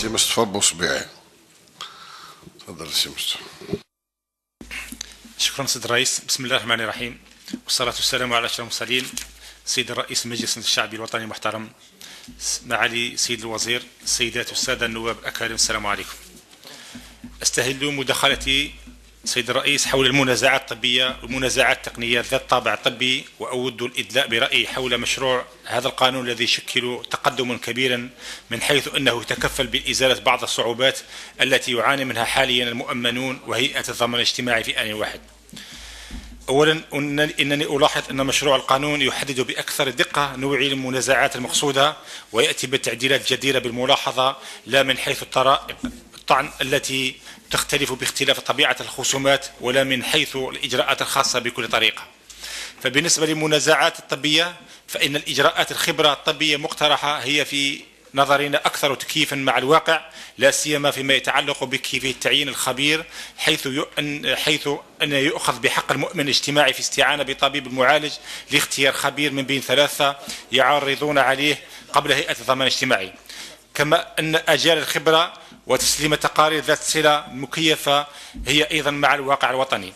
السي مصطفى بوصبيعي. تفضل السي مصطفى. شكرا سيد الرئيس. بسم الله الرحمن الرحيم، والصلاة والسلام على أشرف المرسلين. سيد الرئيس المجلس الشعبي الوطني المحترم، معالي سيد الوزير، السيدات والسادة النواب الأكارم، السلام عليكم. أستهل مداخلتي سيد الرئيس حول المنازعات الطبية والمنازعات التقنية ذات طابع طبي، وأود الإدلاء برأيي حول مشروع هذا القانون الذي يشكل تقدما كبيرا من حيث أنه يتكفل بإزالة بعض الصعوبات التي يعاني منها حاليا المؤمنون وهيئة الضمان الاجتماعي في آن واحد. أولا، إنني ألاحظ أن مشروع القانون يحدد بأكثر دقة نوع المنازعات المقصودة، ويأتي بتعديلات جديرة بالملاحظة لا من حيث الطعن التي تختلف باختلاف طبيعة الخصومات، ولا من حيث الإجراءات الخاصة بكل طريقة. فبالنسبة للمنازعات الطبية، فإن الإجراءات الخبرة الطبية مقترحة هي في نظرنا أكثر تكييفا مع الواقع، لا سيما فيما يتعلق بكيفية تعيين الخبير، حيث أن يؤخذ بحق المؤمن الاجتماعي في استعانة بطبيب المعالج لاختيار خبير من بين ثلاثة يعرضون عليه قبل هيئة الضمان الاجتماعي. كما أن أجال الخبرة وتسليم تقارير ذات صلة مكيفة هي أيضا مع الواقع الوطني.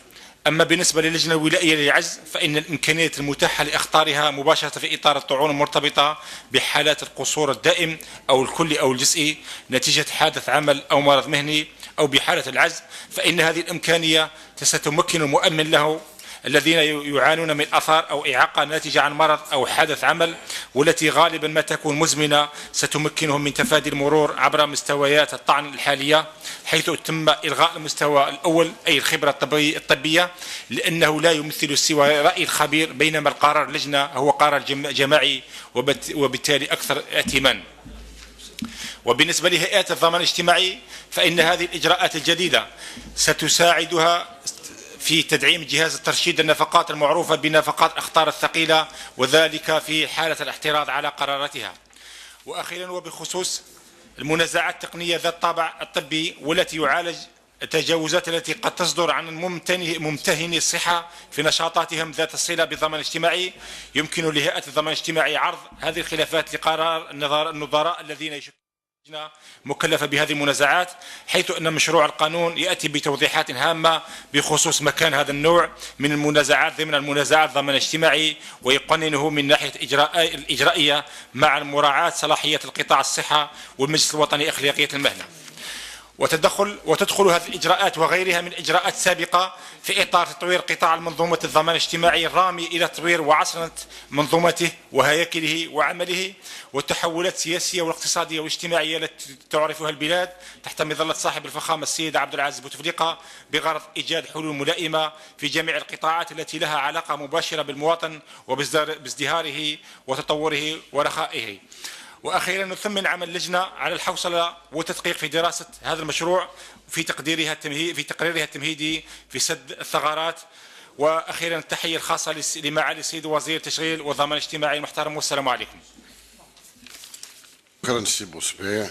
أما بالنسبة للجنة الولائية للعجز، فإن الإمكانيات المتاحة لإخطارها مباشرة في إطار الطعون المرتبطة بحالات القصور الدائم أو الكلي أو الجزئي نتيجة حادث عمل أو مرض مهني، أو بحالة العجز، فإن هذه الإمكانية ستمكن المؤمن له الذين يعانون من أثار أو إعاقة ناتجة عن مرض أو حادث عمل، والتي غالبا ما تكون مزمنة، ستمكنهم من تفادي المرور عبر مستويات الطعن الحالية، حيث تم إلغاء المستوى الأول أي الخبرة الطبية، لأنه لا يمثل سوى رأي الخبير، بينما القرار اللجنة هو قرار جماعي وبالتالي أكثر ائتمانا. وبالنسبة لهيئات الضمان الاجتماعي، فإن هذه الإجراءات الجديدة ستساعدها في تدعيم جهاز الترشيد النفقات المعروفة بنفقات الأخطار الثقيلة، وذلك في حالة الاحتراز على قراراتها. وأخيرا، وبخصوص المنازعات التقنية ذات الطابع الطبي والتي يعالج التجاوزات التي قد تصدر عن ممتهني الصحة في نشاطاتهم ذات الصلة بالضمان الاجتماعي، يمكن لهيئة الضمان الاجتماعي عرض هذه الخلافات لقرار النظراء الذين يشكلون مكلفة بهذه المنازعات، حيث أن مشروع القانون يأتي بتوضيحات هامة بخصوص مكان هذا النوع من المنازعات ضمن المنازعات الضمان الاجتماعي، ويقننه من ناحية الإجرائية مع مراعاة صلاحية القطاع الصحة والمجلس الوطني لأخلاقية المهنة. وتدخل هذه الإجراءات وغيرها من إجراءات سابقة في إطار تطوير قطاع منظومة الضمان الاجتماعي الرامي إلى تطوير وعصرنة منظومته وهياكله وعمله، والتحولات السياسية والاقتصادية والاجتماعية التي تعرفها البلاد تحت مظلة صاحب الفخامة السيد عبد العزيز بوتفليقة، بغرض إيجاد حلول ملائمة في جميع القطاعات التي لها علاقة مباشرة بالمواطن وبازدهاره وتطوره ورخائه. وأخيرا، نثمن عمل اللجنة على الحوصلة والتدقيق في دراسة هذا المشروع في تقريرها التمهيدي في سد الثغرات. وأخيرا، التحية الخاصة لمعالي السيد وزير التشغيل والضمان الاجتماعي المحترم، والسلام عليكم. شكرا سي بوصبيع.